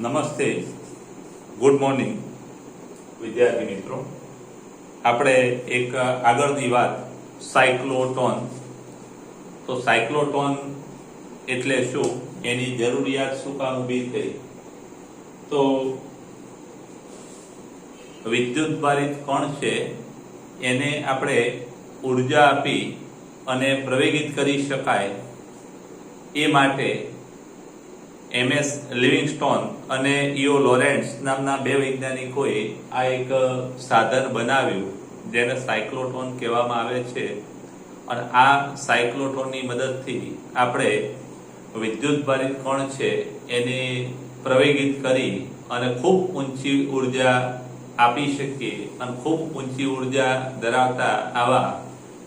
નમસ્તે, good morning વિદ્યાર્થી મિત્રો. આપણે એક આગળની વાત સાયક્લોટોન. તો સાયક્લોટોન એટલે શું, એની જરૂરિયાત શું કામ ઊભી થઈ? તો વિદ્યુત ભારિત કણ છે એને આપણે ઉર્જા આપી અને પ્રવેગિત કરી શકાય એ માટે એમએસ લિવિંગસ્ટોન અને ઇઓ લોરેન્ટ્ઝ નામના બે વૈજ્ઞાનિકોએ આ એક સાધન બનાવ્યું જેને સાયક્લોટોન કહેવામાં આવે છે. અને આ સાયક્લોટોનની મદદથી આપણે વિદ્યુત ભારિત કણ છે એને પ્રવેગિત કરી અને ખૂબ ઊંચી ઉર્જા આપી શકીએ અને ખૂબ ઊંચી ઉર્જા ધરાવતા આવા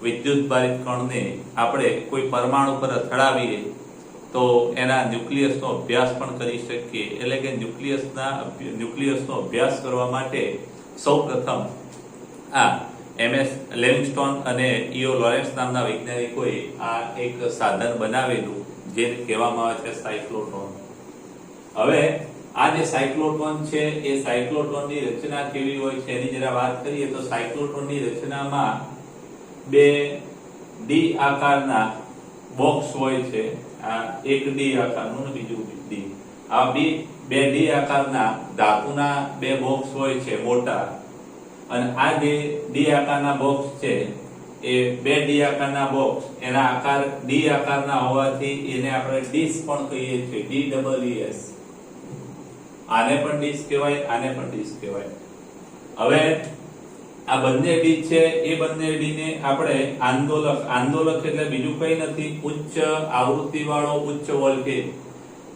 વિદ્યુત ભારિત કણને આપણે કોઈ પરમાણુ પર અથડાવીએ તો એના ન્યુક્લિયસનો અભ્યાસ પણ કરી શકીએ. એટલે કે ન્યુક્લિયસનો અભ્યાસ કરવા માટે સૌપ્રથમ આ એમએસ લિવિંગસ્ટોન અને ઇઓ લોરેન્ટ્ઝ નામના વૈજ્ઞાનિકોએ આ એક સાધન બનાવેલું જેને કહેવામાં આવે છે સાયક્લોટોન. હવે આ જે સાયક્લોટોન છે એ સાયક્લોટોનની રચના કેવી હોય છે એની જરા વાત કરીએ તો સાયક્લોટોનની રચનામાં બે ડી આકારના બોક્સ હોય છે. આ એક ડી આકારનું ને બીજું ડી. આ બે ડી આકારના ધાતુના બે બોક્સ હોય છે મોટા. અને આ જે ડી આકારના બોક્સ છે એ બે ડી આકારના બોક્સ એના આકાર ડી આકારના હોવાથી એને આપણે ડીશ પણ કહીએ છીએ. DEES. આને પણ ડીશ કહેવાય, આને પણ ડીશ કહેવાય. હવે આ બંને ડી છે એ બંને ડી ને આપણે આંદોલક એટલે બીજું કઈ નથી, ઉચ્ચ આવૃત્તિ વાળો ઉચ્ચ વોલ્ટેજ,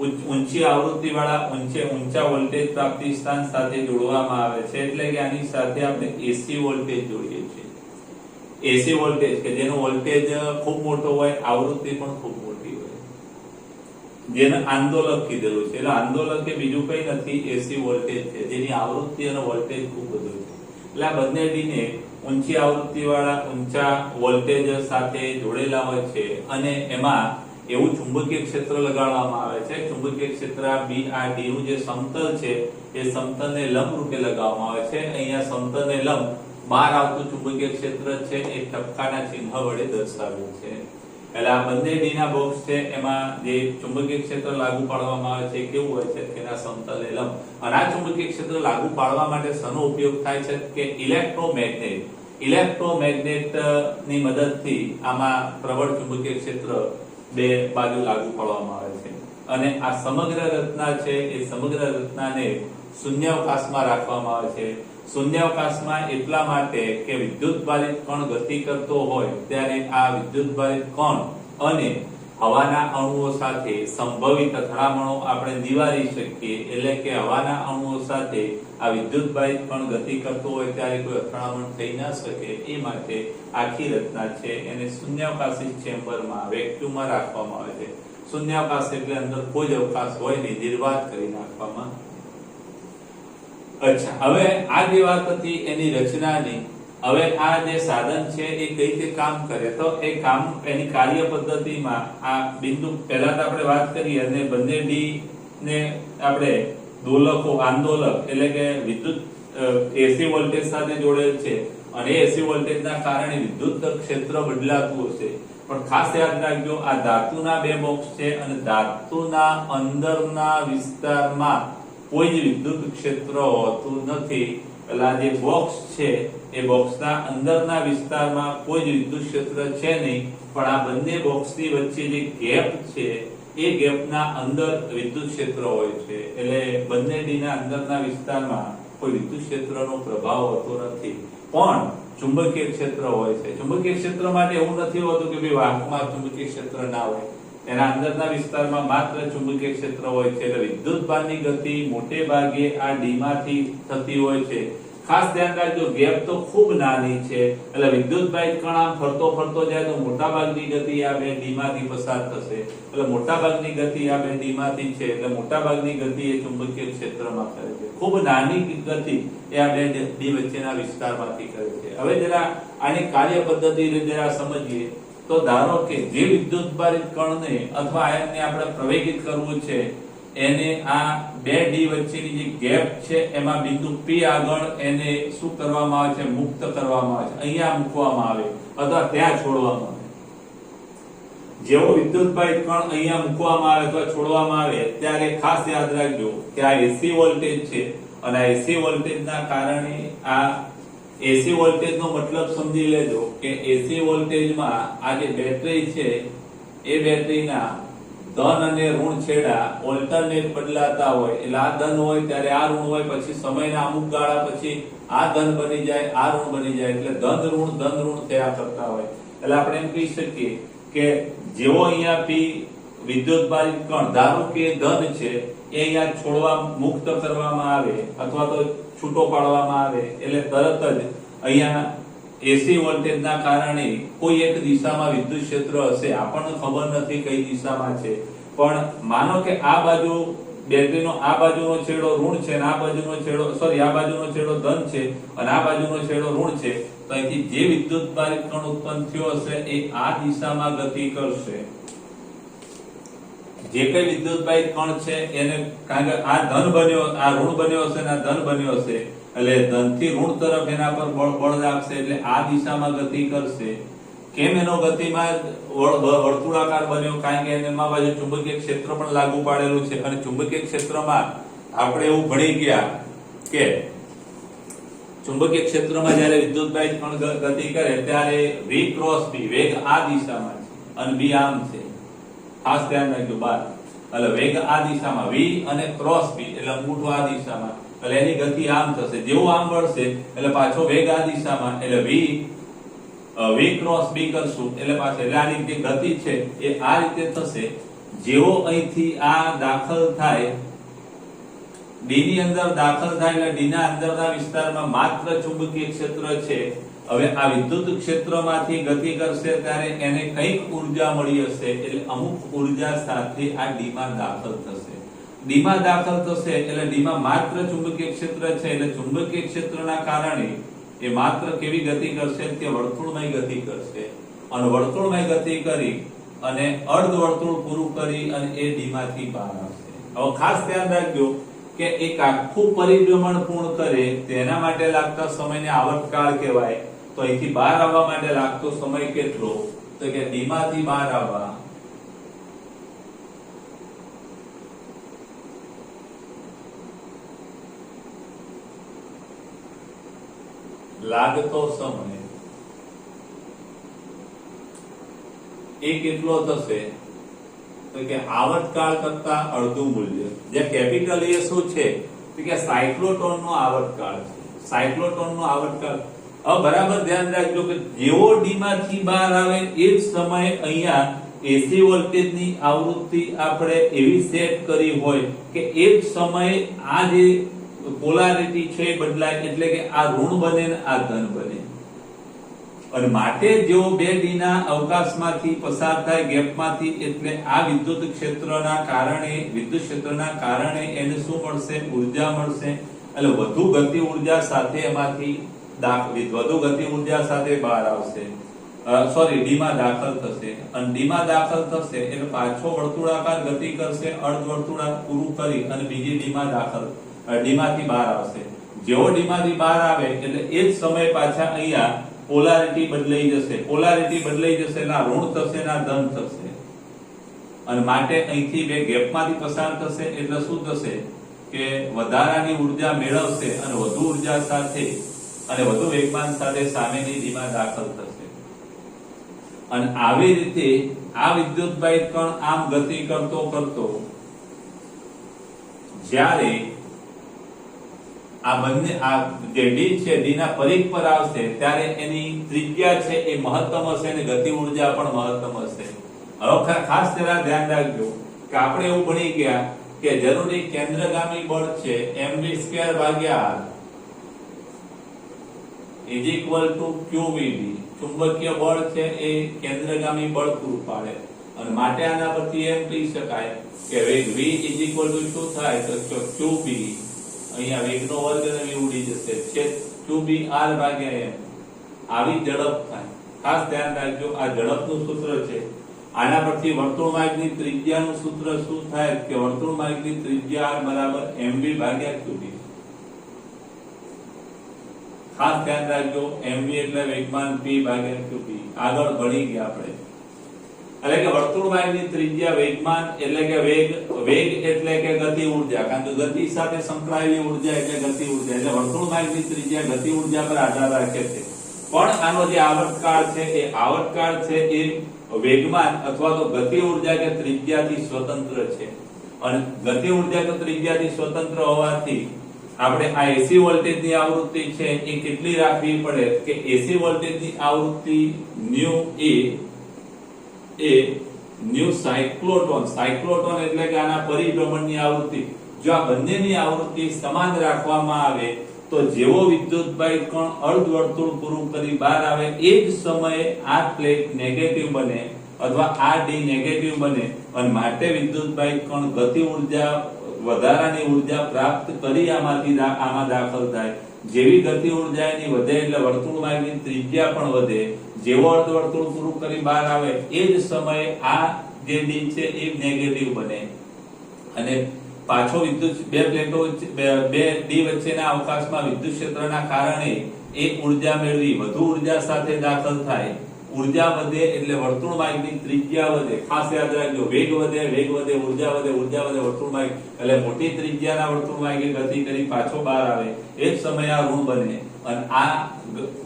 ઊંચી આવૃત્તિ વાળા ઊંચા વોલ્ટેજ પ્રાપ્તિ સ્થાન સાથે જોડવામાં આવે છે. એટલે કે આની સાથે આપણે એસી વોલ્ટેજ જોડીએ છીએ. એસી વોલ્ટેજ કે જેનો વોલ્ટેજ ખૂબ મોટો હોય, આવૃત્તિ પણ ખૂબ મોટી હોય, જેને આંદોલક કીધેલું છે. એટલે આંદોલક એ બીજું કઈ નથી, એસી વોલ્ટેજ છે જેની આવૃત્તિ અને વોલ્ટેજ ખૂબ વધુ છે. એટલે આ બંને ડીને ઊંચી આવૃત્તિ વાળા ઊંચા વોલ્ટેજ સાથે જોડેલા હોય છે અને એમાં એવું ચુંબકીય ક્ષેત્ર લગાડવામાં આવે છે. ચુંબકીય ક્ષેત્ર આ ડી નું જે સમતલ છે એ સમતલને લંબ રૂપે લગાવવામાં આવે છે. અહીંયા સમતલને લંબ બહાર આવતું ચુંબકીય ક્ષેત્ર છે એ ટપકાના ચિહ્ન વડે દર્શાવ્યું છે. એટલે આ બંને ડી ના બોક્સ છે એમાં જે ચુંબકીય ક્ષેત્ર લાગુ પાડવામાં આવે છે કેવું હોય છે કે એના સમતલે લંબ. અને આ ચુંબકીય ક્ષેત્ર લાગુ પાડવા માટે શેનો ઉપયોગ થાય છે કે ઇલેક્ટ્રોમેગ્નેટ ની મદદથી આમાં પ્રબળ ચુંબકીય ક્ષેત્ર બે બાજુ લાગુ પાડવામાં આવે છે. અને આ સમગ્ર રચના છે એ સમગ્ર રચનાને શૂન્યાવકાશમાં રાખવામાં આવે છે. શૂન્યાવકાશમાં એટલા માટે કે વિદ્યુત ભારિત કણ ગતિ કરતો હોય ત્યારે આ વિદ્યુત ભારિત કણ અને હવાના અણુઓ સાથે સંભવિત અથડામણો આપણે નિવારી શકીએ. એટલે કે હવાના અણુઓ સાથે આ વિદ્યુત ભારિત કણ ગતિ કરતો હોય ત્યારે કોઈ અથડામણ થઈ ના શકે એ માટે આખી રચના છે એને શૂન્યાવકાશી ચેમ્બરમાં વેક્યુમમાં રાખવામાં આવે છે. શૂન્યાવકાશ એટલે અંદર કોઈ જ અવકાશ હોય નહીં, નિર્વાત કરી નાખવામાં. અચ્છા, હવે આ જે વાત હતી એની રચનાની. હવે આ જે સાધન છે એ કઈ રીતે કામ કરે તો એ કામ એની કાર્ય પદ્ધતિમાં આ બિંદુ પહેલા તો આપણે વાત કરીએ અને બંને ડી ને આપણે આંદોલક એટલે કે વિદ્યુત એસી વોલ્ટેજ સાથે જોડેલ છે અને એસી વોલ્ટેજના કારણે વિદ્યુત ક્ષેત્ર બદલાતું હશે. પણ ખાસ યાદ રાખજો આ ધાતુના બે બોક્સ છે અને ધાતુના અંદરના વિસ્તારમાં કોઈ જ વિદ્યુત ક્ષેત્ર હોતું નથી. એટલે આ જે બોક્સ છે એ બોક્સના અંદરના વિસ્તારમાં કોઈ જ વિદ્યુત ક્ષેત્ર છે નહીં, પણ આ બંને બોક્સની વચ્ચે જે ગેપ છે એ ગેપના અંદર વિદ્યુત ક્ષેત્ર હોય છે. એટલે બંને ડીના અંદરના વિસ્તારમાં કોઈ વિદ્યુત ક્ષેત્રનો પ્રભાવ હોતો નથી, પણ ચુંબકીય ક્ષેત્ર હોય છે. ચુંબકીય ક્ષેત્ર માટે એવું નથી હોતું કે ભાઈ વાહકમાં ચુંબકીય ક્ષેત્ર ના હોય, એના અંદરના વિસ્તારમાં માત્ર ચુંબકીય ક્ષેત્ર હોય છે. એટલે વિદ્યુતભારની ગતિ મોટે ભાગે આ ડી માંથી થતી હોય છે. ખાસ ધ્યાન રાખજો ગેપ તો ખૂબ નાની છે. એટલે વિદ્યુતભારિત કણ આમ ફરતો જાય તો મોટા ભાગની ગતિ આ બે ડી માંથી પસાર થશે. એટલે મોટા ભાગની ગતિ આ બે ડી માંથી છે. એટલે મોટા ભાગની ગતિ એ ચુંબકીય ક્ષેત્રમાં કરે છે. ખૂબ નાની ગતિ એ આ બે ડી વચ્ચેના વિસ્તારમાંથી કરે છે. હવે જરા આની કાર્ય પદ્ધતિ જરા સમજીએ. તો ધારો કે જે વિદ્યુતભારિત કણને અથવા આયનને આપણે પ્રવેગિત કરવું છે એને આ બે ડી વચ્ચેની જે ગેપ છે એમાં બિંદુ P આગળ એને શું કરવામાં આવે છે? મુક્ત કરવામાં આવે છે, અહીંયા મૂકવામાં આવે અથવા ત્યાં છોડવામાં આવે. જેવો વિદ્યુતભારિત કણ અહીંયા મૂકવામાં આવે અથવા છોડવામાં આવે ત્યારે ખાસ યાદ રાખજો કે આ એસી વોલ્ટેજ છે અને આ એસી વોલ્ટેજના કારણે આ એસી વોલ્ટેજનો મતલબ સમજી લેજો કે એસી વોલ્ટેજમાં આ જે બેટરી છે એ બેટરીના ધન અને ઋણ છેડા ઓલ્ટરનેટ બદલાતા હોય. એટલે આ ધન હોય ત્યારે આ ઋણ હોય, પછી સમયના અમુક ગાળા પછી આ ધન બની જાય, આ ઋણ બની જાય, એટલે ધન ઋણ થયા કરતા હોય. એટલે આપણે એમ કહી શકીએ કે જેવો અહીંયા P વિદ્યુતભારિત કણ ધારો કે ધન છે એ અહીંયા છોડવા મુક્ત કરવામાં આવે અથવા તો છૂટો પાડવામાં આવે એટલે તરત જ અહીંયા એસી વોલ્ટેજના કારણે કોઈ એક દિશામાં વિદ્યુત ક્ષેત્ર હશે. આપણને ખબર નથી કઈ દિશામાં છે, પણ માનો કે આ બાજુ બેટરીનો આ બાજુનો છેડો ઋણ છે અને આ બાજુનો છેડો આ બાજુનો છેડો ધન છે અને આ બાજુનો છેડો ઋણ છે, તો અહીંથી જે વિદ્યુતભારિત કણ ઉત્પન્ન થયો હશે એ આ દિશામાં ગતિ કરશે. જે કઈ વિદ્યુતભારિત કણ છે એને, કારણ કે આ ધન બન્યો, આ ઋણ બન્યો હશે અને આ ધન બન્યો હશે એટલે ધન થી ઋણ તરફ એના પર બળ લાગશે એટલે આ દિશામાં ગતિ કરશે. કેમ એનો ગતિમાં વર્તુળાકાર બન્યો? કારણ કે એમાં બાજુ ચુંબકીય ક્ષેત્ર પણ લાગુ પાડેલું છે અને ચુંબકીય ક્ષેત્રમાં આપણે એવું ભણી ગયા કે ચુંબકીય ક્ષેત્રમાં જ્યારે વિદ્યુતભારિત કણ ગતિ કરે ત્યારે v ક્રોસ b વેગ આ દિશામાં છે અને b આમ છે. ખાસ ધ્યાન રાખજો બાર. એટલે વેગ આ દિશામાં v અને ક્રોસ b એટલે અંગૂઠો આ દિશામાં, એટલે એની ગતિ આમ થશે. જેવું આમ વળશે એટલે પાછો વેગ આ દિશામાં, એટલે v ક્રોસ b કરશું એટલે પાછો, એટલે આની જે ગતિ છે એ આ રીતે થશે. જેવો અહીંથી આ દાખલ થાય ડી ની અંદર દાખલ થાય એટલે ડી ના અંદરના વિસ્તારમાં માત્ર ચુંબકીય ક્ષેત્ર છે. હવે આ વિદ્યુત ક્ષેત્રમાંથી ગતિ કરશે ત્યારે એને કઈક ઊર્જા મળી હશે, એટલે અમુક ઊર્જા સાથે આ ડી માં દાખલ થશે. ડી માં દાખલ થશે એટલે ડી માં માત્ર ચુંબકીય ક્ષેત્ર છે, એટલે ચુંબકીય ક્ષેત્રના કારણે એ માત્ર કેવી ગતિ કરશે કે વર્તુળમય ગતિ કરશે. અને વર્તુળમય ગતિ કરી અને અર્ધ વર્તુળ પૂરું કરી અને એ ડી માંથી બહાર આવશે. હવે ખાસ ધ્યાન રાખજો કે એક આખું પરિભ્રમણ પૂર્ણ કરે તેના માટે લાગતા સમયને આવર્તકાળ કહેવાય. તો અહીંથી બહાર આવવા માટે લાગતો સમય કેટલો? તો કે ડી માંથી બહાર આવવા લાગતો સમય એ કેટલો થશે? તો કે આવર્તકાળ કરતા અડધું મૂલ્ય. જે કેપિટલ એ શું છે તો કે સાયક્લોટોન નો આવર્તકાળ છે. સાયક્લોટોન નો આવર્તકાળ. હવે બરાબર ધ્યાન રાખજો કે જેવો ડી માંથી બહાર આવે એ જ સમયે અહીંયા એસી વોલ્ટેજ ની આવૃત્તિ આપણે એવી સેટ કરી હોય કે એ જ સમયે આ જે પોલારિટી છે બદલાય, એટલે કે આ ઋણ બને ને આ ધન બને. અને માટે જેવો બે ડી ના અવકાશમાંથી પસાર થાય ગેપમાંથી, એટલે આ વિદ્યુત ક્ષેત્રના કારણે એને શું મળશે? ઊર્જા મળશે. એટલે વધુ ગતિ ઊર્જા સાથે એમાંથી વધુ ગતિ ઊર્જા સાથે બહાર આવશે. ડી માં દાખલ થશે અને ડી માં દાખલ થશે એટલે પાછો વર્તુળાકાર ગતિ કરશે, અર્ધ વર્તુળાકાર પૂરું કરી અને બીજી ડી માંથી બહાર આવશે. જેવો ડી માંથી બહાર આવે એટલે એ જ સમય પાછા અહીંયા પોલારિટી બદલાઈ જશે. પોલારિટી બદલાઈ જશે એટલે ઋણ થશે ને ધન થશે. અને માટે અહીંથી બે ગેપમાંથી પસાર થશે એટલે શું થશે કે વધારાની ઊર્જા મેળવશે અને વધુ ઊર્જા સાથે અને વધુ વેગમાન સાથે સામેની ડીમાં દાખલ થશે. અને આવી રીતે આ વિદ્યુતભારિત કણ આમ ગતિ કરતો જ્યારે આ બંને આ જે ડી છે ડી ના પરિઘ પર આવશે ત્યારે એની ત્રિજ્યા છે એ મહત્તમ હશે અને ગતિ ઊર્જા પણ મહત્તમ હશે. હવે ખાસ જરા ધ્યાન રાખજો કે આપણે એવું ભણી ગયા કે જરૂરી કેન્દ્રગામી બળ છે mv² ભાગ્યા r =qvd. ચુંબકીય બળ છે એ કેન્દ્રગામી બળ પૂરું પાડે અને માટે આના પરથી એમ કહી શકાય કે વેગ v શું થાય તો qb, અહીંયા વેગનો વર્ગ અને v ઉડી જશે, છેદ qb r ભાગ્યા m. આવી ઝડપ થાય. ખાસ ધ્યાન રાખજો આ ઝડપનું સૂત્ર છે આના પરથી વર્તુળ માર્ગની ત્રિજ્યાનું સૂત્ર શું થાય કે વર્તુળ માર્ગની ત્રિજ્યા r બરાબર mv ભાગ્યા qb. ખાસ ધ્યાન રાખજો, mv એટલે વેગમાન p ભાગ્યા qb. આગળ ભણી ગયા આપણે. એટલે કે વર્તુળ માર્ગની ત્રિજ્યા વેગમાન એટલે કે વેગ એટલે કે ગતિ ઊર્જા, કારણ કે ગતિ સાથે સંકળાયેલી ઊર્જા એટલે ગતિ ઊર્જા. એટલે વર્તુળ માર્ગની ત્રિજ્યા ગતિ ઊર્જા પર આધાર રાખે છે. પણ આનો જે આવર્તકાળ છે એ આવર્તકાળ છે એ વેગમાન અથવા તો ગતિ ઊર્જા કે ત્રિજ્યાથી સ્વતંત્ર છે. અને ગતિ ઊર્જા કે ત્રિજ્યાથી સ્વતંત્ર હોવાથી આપણે આ એસી વોલ્ટેજની આવૃત્તિ છે એ કેટલી રાખવી પડે કે એસી વોલ્ટેજની આવૃત્તિ ન્યુ એ ન્યુ સાયક્લોટોન એટલે કે આના પરિભ્રમણની આવૃત્તિ. જો આ બંનેની આવૃત્તિ સમાન રાખવામાં આવે તો જેવો વિદ્યુતભારિત કણ અર્ધવર્તુળ પૂરું કરી બહાર આવે એ જ સમયે આ પ્લેટ નેગેટિવ બને અથવા આ ડી નેગેટિવ બને અને માટે વિદ્યુતભારિત કણ ગતિ ઊર્જા વધારાની ઊર્જા પ્રાપ્ત કરી આમાં દાખલ થાય. જેવી ગતિ ઊર્જા એની વધે એટલે વર્તુળ માર્ગની ત્રિજ્યા પણ વધે. જેવો અર્ધવર્તુળ પૂરું કરી બહાર આવે એ જ સમયે આ જે ડી છે એ નેગેટિવ બને અને પાછો વિદ્યુત બે પ્લેટો બે ડી વચ્ચેના અવકાશમાં વિદ્યુત ક્ષેત્રના કારણે એક ઊર્જા મેળવી વધુ ઊર્જા સાથે દાખલ થાય. ઊર્જા વધે એટલે વર્તુળ માર્ગની ત્રિજ્યા વધે. ખાસ યાદ રાખજો, વેગ વધે ઊર્જા વધે વર્તુળ માર્ગ એટલે મોટી ત્રિજ્યાના વર્તુળ માર્ગે ગતિ કરી પાછો બહાર આવે એ જ સમયે આ ઋણ બને અને આ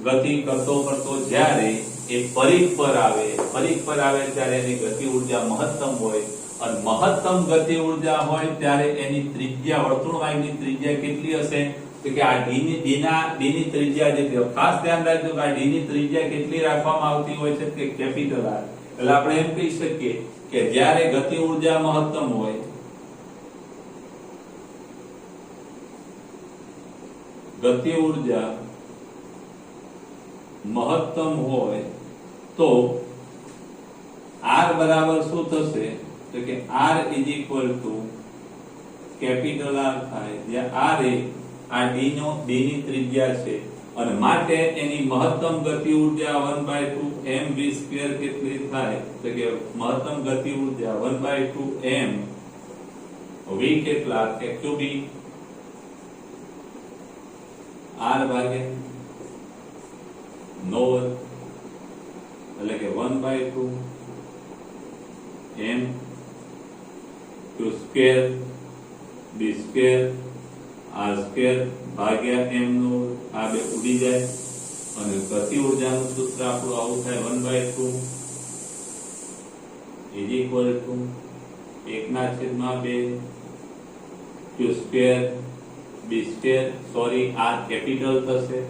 ગતિ કરતો જ્યારે એ પરિઘ પર આવે ત્યારે એની ગતિ ઊર્જા મહત્તમ હોય અને મહત્તમ ગતિ ઊર્જા હોય ત્યારે એની ત્રિજ્યા વર્તુળ માર્ગની ત્રિજ્યા કેટલી હશે તો કે આ ડી ની ત્રિજ્યા જેટલી. ખાસ ધ્યાન રાખજો કે આ ડી ની ત્રિજ્યા કેટલી રાખવામાં આવતી હોય છે કે કેપિટલ R. એટલે આપણે એમ કહી શકીએ કે જ્યારે ગતિ ઊર્જા મહત્તમ હોય તો R બરાબર શું થશે તો કે R is equal two capital R થાય, જ્યાં R એ આ ડી ની ત્રિજ્યા છે અને માટે એની મહત્તમ ગતિ ઊર્જા 1/2 mv² કેટલી થાય તો કે મહત્તમ ગતિ ઊર્જા 1/2 m v કેટલા કે qb r ભાગ્યા નો એટલે કે 1/2 m q² b² r² ભાગ્યા m નો આ બે ઉડી જાય અને ગતિ ઊર્જાનું સૂત્ર આપણું આવું થાય 1/2 is equal two 1/2 q² b² sorry આ કેપિટલ થશે.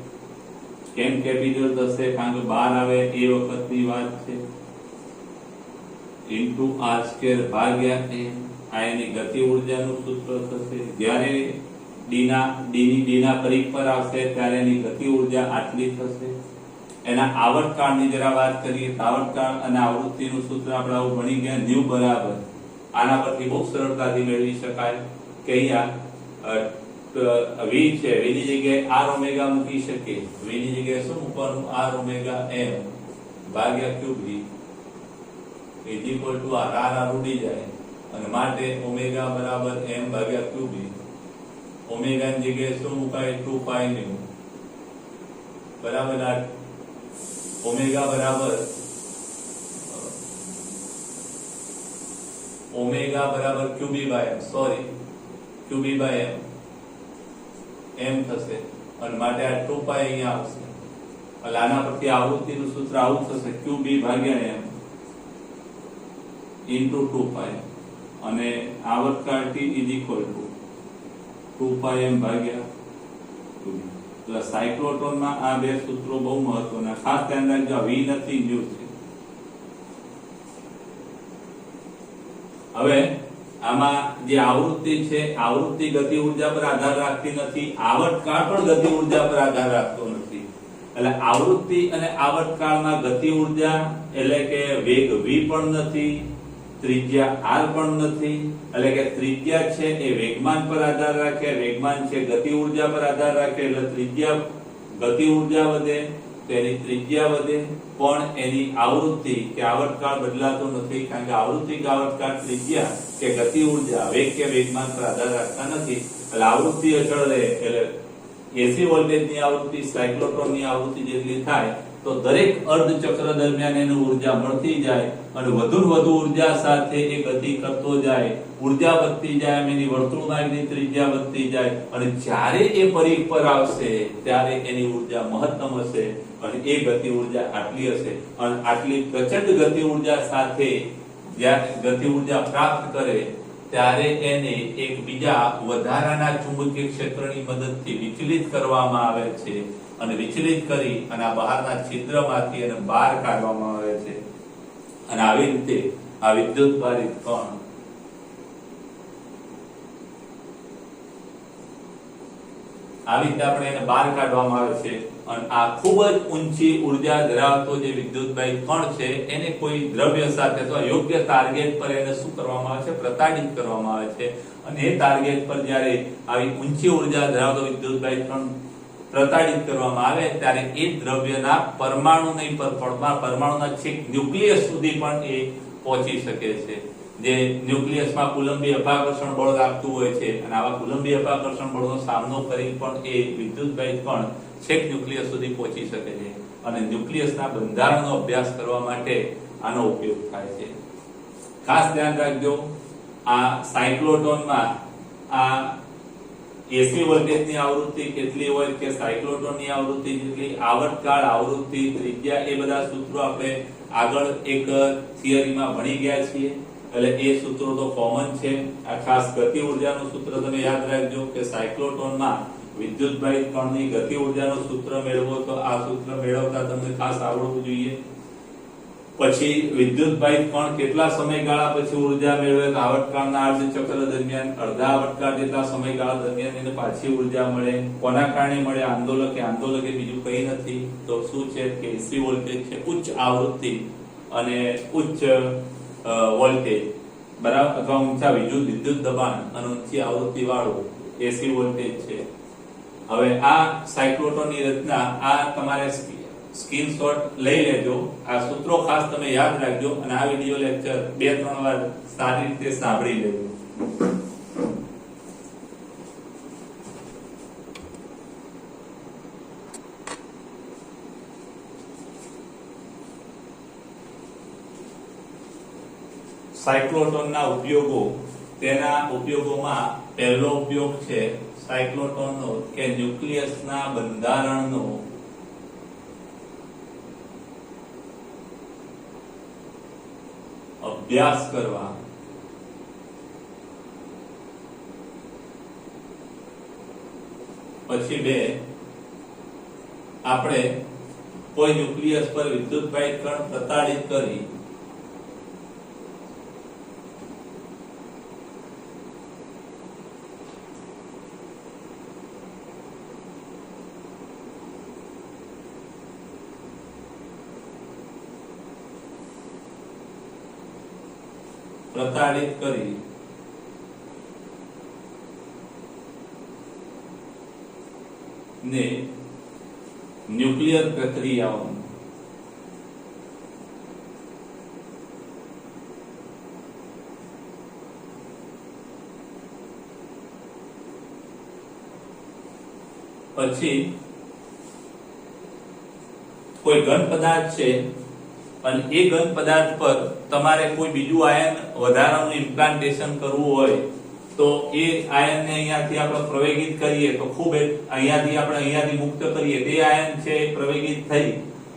કેમ કેપિટલ થશે? કારણ કે બહાર આવે એ વખતની વાત છે. ઇન્ટુ r² ભાગ્યા m આ એની ગતિ ઊર્જાનું સૂત્ર થશે. જ્યારે ડી ના પરિઘ પર આવશે ત્યારે એની ગતિ ઊર્જા આટલી થશે. એના આવર્તકાળની જરા વાત કરીએ તો આવર્તકાળ અને આવૃત્તિનું સૂત્ર આપણે આવું ભણી ગયા. ન્યુ બરાબર આના પરથી બહુ સરળતાથી મેળવી શકાય કે અહીંયા v છે, v ની જગ્યાએ r ઓમેગા મૂકી શકીએ. v ની જગ્યાએ શું મૂકવાનું? r ઓમેગા m ભાગ્યા qb is equal two r ઉડી જાય અને માટે ઓમેગા બરાબર m ભાગ્યા qb. ઓમેગા ની જગ્યાએ શું મુકાય? 2π ન્યુ બરાબર. આ ઓમેગા બરાબર qb by m sorry qb by m થશે અને માટે આ 2π અહીંયા આવશે. એટલે આના પરથી આવૃત્તિનું સૂત્ર આવું થશે qb ભાગ્યા m ઇન્ટુ 2π અને આવર્તકાળ t is equal to 2π m ભાગ્યા 2b. એટલે સાયક્લોટ્રોનમાં આ બે સૂત્રો બહુ મહત્વના. ખાસ ધ્યાન રાખજો, v નથી ન્યુ છે. હવે આમાં જે આવૃત્તિ છે, આવૃત્તિ ગતિ ઊર્જા પર આધાર રાખતી નથી, આવર્તકાળ પણ ગતિ ઊર્જા પર આધાર રાખતો નથી. એટલે આવૃત્તિ અને આવર્તકાળમાં ગતિ ઊર્જા એટલે કે વેગ v પણ નથી, ત્રિજ્યા r પણ નથી. એટલે કે ત્રિજ્યા છે એ વેગમાન પર આધાર રાખે, વેગમાન છે ગતિ ઊર્જા પર આધાર રાખે. એટલે ત્રિજ્યા ગતિ ઊર્જા વધે તો એની ત્રિજ્યા વધે, પણ એની આવૃત્તિ કે આવર્તકાળ બદલાતો નથી, કારણ કે આવૃત્તિ કે આવર્તકાળ ત્રિજ્યા કે ગતિ ઉર્જા વેગ કે વેગમાન પર આધાર રાખતા નથી, એટલે આવૃત્તિ અચળ રહે. એટલે એસી વોલ્ટેજની આવૃત્તિ સાયક્લોટ્રોનની આવૃત્તિ જેટલી થાય તો દરેક અર્ધ ચક્ર દરમિયાન એને ઉર્જા મળતી જાય અને વધુ ને વધુ ઉર્જા સાથે એ ગતિ કરતો જાય. ઉર્જા વધતી જાય એમ એની વર્તુળમાર્ગની ત્રિજ્યા વધતી જાય અને જ્યારે એ પરિઘ પર આવશે ત્યારે એની ઉર્જા મહત્તમ હશે અને એ ગતિ ઉર્જા આટલી હશે. અને આટલી પ્રચંડ ગતિ ઉર્જા સાથે જ્યારે ગતિ ઉર્જા પ્રાપ્ત કરે ત્યારે એને એક બીજા વધારાના ચુંબકીય ક્ષેત્રની મદદથી વિચલિત કરવામાં આવે છે અને વિચલિત કરી અને આ બહારના છિદ્રમાંથી એને બહાર કાઢવામાં આવે છે. અને આવી રીતે આ વિદ્યુત ભારિત કણ આવી રીતે આપણે એને બહાર કાઢવામાં આવે છે. અને આ ખૂબ જ ઊંચી ઉર્જા ધરાવતો જે વિદ્યુતભારિત કણ છે એને કોઈ દ્રવ્ય સાથે અથવા યોગ્ય ટાર્ગેટ પર એને શું કરવામાં આવે છે, પ્રતાડિત કરવામાં આવે છે. અને એ ટાર્ગેટ પર જ્યારે આવી ઊંચી ઉર્જા ધરાવતો વિદ્યુતભારિત કણ પ્રતાડિત કરવામાં આવે ત્યારે એ દ્રવ્યના પરમાણુ નહીં પર પરમાણુના છેક ન્યુક્લિયસ સુધી પણ એ પહોંચી શકે છે. જે ન્યુક્લિયસમાં કુલંબી અપાકર્ષણ બળ લાગતું હોય છે અને આવા કુલંબી અપાકર્ષણ બળનો સામનો કરી પણ એ વિદ્યુતભારિત કણ છેક ન્યુક્લિયસ સુધી પહોંચી શકે છે. અને ન્યુક્લિયસના બંધારણનો અભ્યાસ કરવા માટે આનો ઉપયોગ થાય છે. ખાસ ધ્યાન રાખજો, આ સાયક્લોટ્રોનમાં આ એસી વોલ્ટેજની આવૃત્તિ કેટલી હોય કે સાયક્લોટ્રોનની આવૃત્તિ જેટલી, આવર્તકાળ, આવૃત્તિ, ત્રિજ્યા, એ બધા સૂત્રો આપણે આગળ એક થિયરીમાં ભણી ગયા છીએ. એટલે એ સૂત્રો તો કોમન છે. આ ખાસ ગતિ ઉર્જાનું સૂત્ર તમે યાદ રાખજો કે સાયક્લોટ્રોનમાં વિદ્યુતભારિત કણની ગતિ ઉર્જાનું સૂત્ર મેળવો તો આ સૂત્ર મેળવતા તમને ખાસ આવડવું જોઈએ. પછી વિદ્યુતભારિત કણ કેટલા સમયગાળા પછી ઉર્જા મેળવે તો આવર્તકાળના અર્ધ ચક્ર દરમિયાન, અડધા આવર્તકાળ જેટલા સમયગાળા દરમિયાન એને પાછી ઉર્જા મળે. કોના કારણે મળે? આંદોલકે. આંદોલકે બીજું કંઈ નથી તો શું છે કે એસી વોલ્ટેજ છે, ઉચ્ચ આવૃત્તિ અને ઉચ્ચ વોલ્ટેજ, બરાબર, અથવા ઊંચા વિદ્યુત દબાણ અને ઊંચી આવૃત્તિ વાળું એસી વોલ્ટેજ છે. હવે આ સાયક્લોટ્રોનની રચના આ તમારે સ્ક્રીનશોટ લઈ લેજો. આ સૂત્રો ખાસ તમે યાદ રાખજો અને આ વિડિયો લેક્ચર 2-3 વાર સારી રીતે સાંભળી લેજો. સાયક્લોટ્રોનના ઉપયોગો, તેના ઉપયોગોમાં પહેલો ઉપયોગ છે સાયક્લોટ્રોનનો કે ન્યુક્લિયસના બંધારણનો અભ્યાસ કરવા. પછી 2, આપણે કોઈ ન્યુક્લિયસ પર વિદ્યુતભારિત કણ પ્રતાડિત કરી ને ન્યુક્લિયર પ્રક્રિયાઓ પછી કોઈ ઘન પદાર્થ છે અને એ ઘન પદાર્થ પર તમારે કોઈ બીજું આયન વધારાનું ઇમ્પ્લાન્ટેશન કરવું હોય તો એ આયનને અહીંયાથી આપણે પ્રવેગિત કરીએ તો ખૂબ અહીંયાથી મુક્ત કરીએ, તે આયન છે પ્રવેગિત થઈ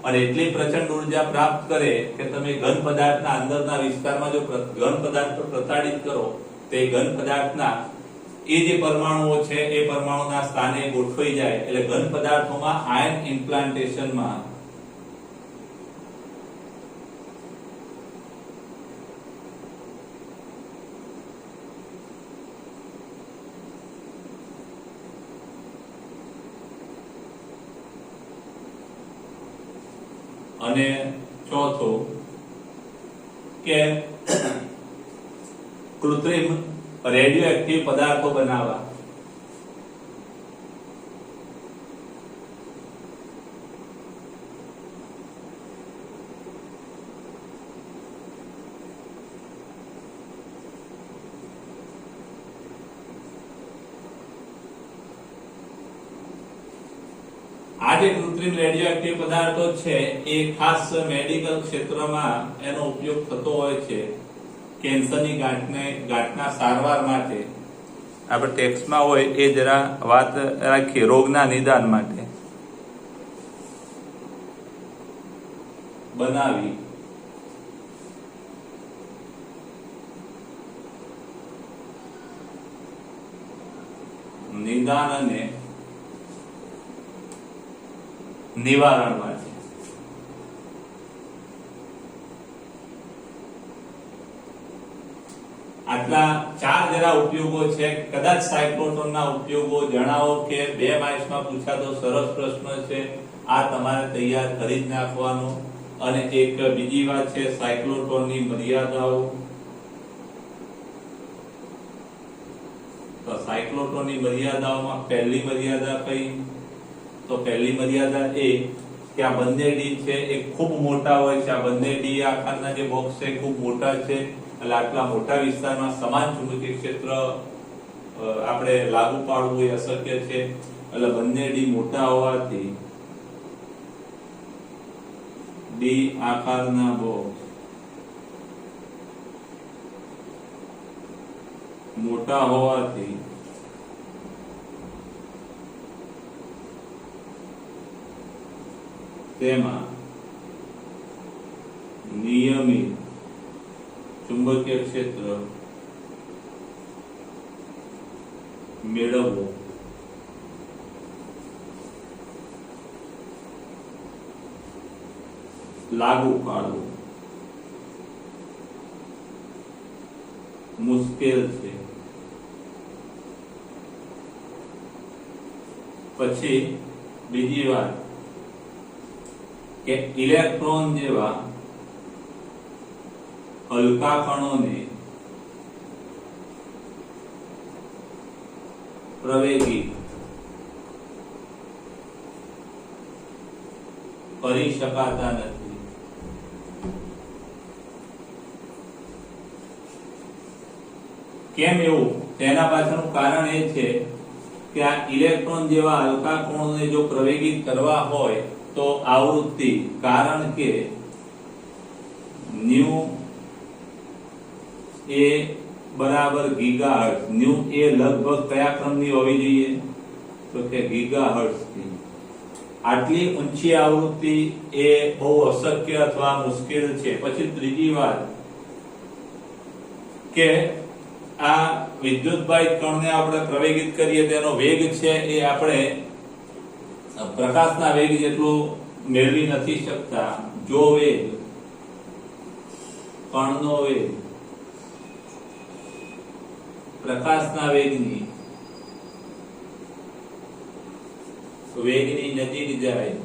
અને એટલી પ્રચંડ ઉર્જા પ્રાપ્ત કરે કે તમે ઘન પદાર્થના અંદરના વિસ્તારમાં જો ઘન પદાર્થ પર પ્રતાડિત કરો તો એ ઘન પદાર્થના એ જે પરમાણુઓ છે એ પરમાણુના સ્થાને ગોઠવાઈ જાય. એટલે ઘન પદાર્થોમાં આયન ઇમ્પ્લાન્ટેશનમાં અને ચોથો કે કૃત્રિમ રેડિયો એક્ટિવ પદાર્થો બનાવવા. આ જે કૃત્રિમ રેડિયોએક્ટિવ પદાર્થો છે એ ખાસ મેડિકલ ક્ષેત્રમાં એનો ઉપયોગ થતો હોય છે કેન્સરની ગાંઠના સારવાર માટે. આપણે ટેક્સ્ટમાં હોય એ જરા વાત રાખીએ. રોગના નિદાન માટે બનાવી નિદાન અને નિવારણ માટે આટલા 4 જરા ઉપયોગો છે. કદાચ સાયક્લોટ્રોનના ઉપયોગો જણાવો કે 2 માર્ક્સમાં પૂછાતો સરસ પ્રશ્ન છે. આ તમારે તૈયાર કરી જ નાખવાનો. અને એક બીજી વાત છે સાયક્લોટ્રોનની મર્યાદાઓ. તો સાયક્લોટ્રોનની મર્યાદાઓમાં પહેલી મર્યાદા કઈ? તો પહેલી મર્યાદા એ કે આ બંને ડી છે એ ખૂબ મોટા હોય છે. આ બંને ડી આકારના જે બોક્સ છે ખૂબ મોટા છે. એટલે આટલા મોટા વિસ્તારમાં સમાન ચુંબકીય ક્ષેત્ર આપણે લાગુ પાડવું એ અશક્ય છે. એટલે બંને ડી મોટા હોવાથી ડી આકારના બોક્સ મોટા હોવાથી તેમાં નિયમિત ચુંબકીય ક્ષેત્ર મેળવવો લાગુ પાડવું મુશ્કેલ છે. પછી બીજી વાત કે ઇલેક્ટ્રોન જેવા હલકા કણોને પ્રવેગિત કરી શકાતા નથી. કેમ એવું? તેના પાછળનું કારણ એ છે કે આ ઇલેક્ટ્રોન જેવા હલકા કણોને જો પ્રવેગિત કરવા હોય તો આવૃત્તિ, કારણ કે ન્યુ એ બરાબર ગીગાહર્ટ્ઝ. ન્યુ એ લગભગ કયા ક્રમની હોવી જોઈએ? તો કે ગીગાહર્ટ્ઝ ની. આટલી ઊંચી આવૃત્તિ એ બહુ અશક્ય અથવા મુશ્કેલ છે. પછી ત્રીજી વાત કે આ વિદ્યુતભારિત કણને આપણે પ્રવેગિત કરીએ તેનો વેગ છે એ આપણે પ્રકાશના વેગ જેટલું મેળવી નથી શકતા. જો વેગ કણનો વેગ પ્રકાશના વેગની નજીક જાય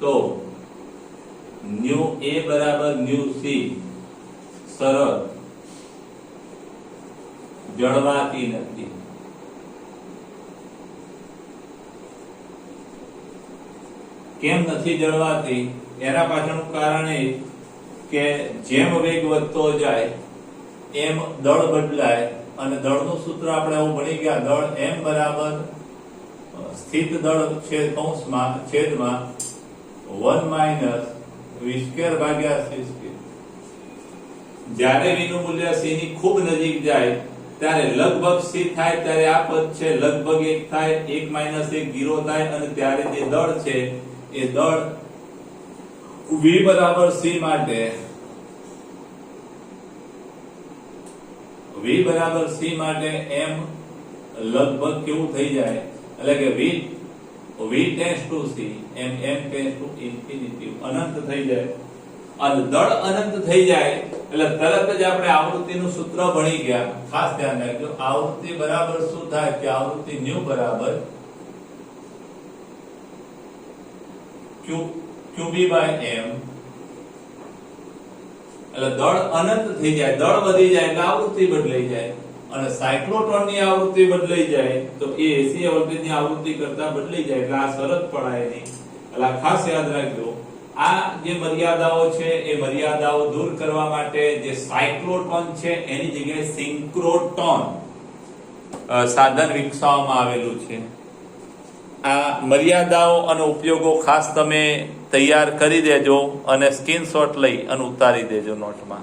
તો ન્યુ એ બરાબર ન્યુ સી શરત જળવાતી નથી. કેમ નથી જળવાતી? એના પાછળનું કારણ એ કે જેમ વેગ વધતો જાય એમ દળ બદલાય. અને દળનું સૂત્ર આપણે એવું ભણી ગયા, દળ m બરાબર સ્થિત દળ છેદમાં 1 માઇનસ v² ભાગ્યા c². જ્યારે v નું મૂલ્ય c ની ખૂબ નજીક જાય ત્યારે લગભગ c થાય ત્યારે આ પદ છે લગભગ 1 થાય, 1 માઇનસ 1 0 થાય. અને ત્યારે જે દળ છે એ દળ v બરાબર c માટે v બરાબર c માટે m લગભગ કેવું થઈ જાય? એટલે કે v tends to c, m tends to infinity, અનંત થઈ જાય. અને દળ અનંત થઈ જાય એટલે તરત જ આપણે આવૃત્તિનું સૂત્ર ભણી ગયા. ખાસ ધ્યાન રાખજો, આવૃત્તિ બરાબર શું થાય કે આવૃત્તિ ન્યુ બરાબર qb by m. એટલે દળ અનંત થઈ જાય, દળ વધી જાય એટલે આવૃત્તિ બદલાઈ જાય. અને સાયક્લોટ્રોનની આવૃત્તિ બદલાઈ જાય તો એ એસી વોલ્ટેજની આવૃત્તિ કરતા બદલાઈ જાય. એટલે આ શરત પડાય નહીં. એટલે ખાસ યાદ રાખજો, આ જે મર્યાદાઓ છે એ મર્યાદાઓ દૂર કરવા માટે જે સાયક્લોટ્રોન છે એની જગ્યાએ સિન્ક્રોટ્રોન સાધન વિકસાવવામાં આવેલું છે. આ મર્યાદાઓ અને ઉપયોગો ખાસ તમે તૈયાર કરી દેજો અને સ્ક્રીનશોટ લઈ અને ઉતારી દેજો નોટમાં.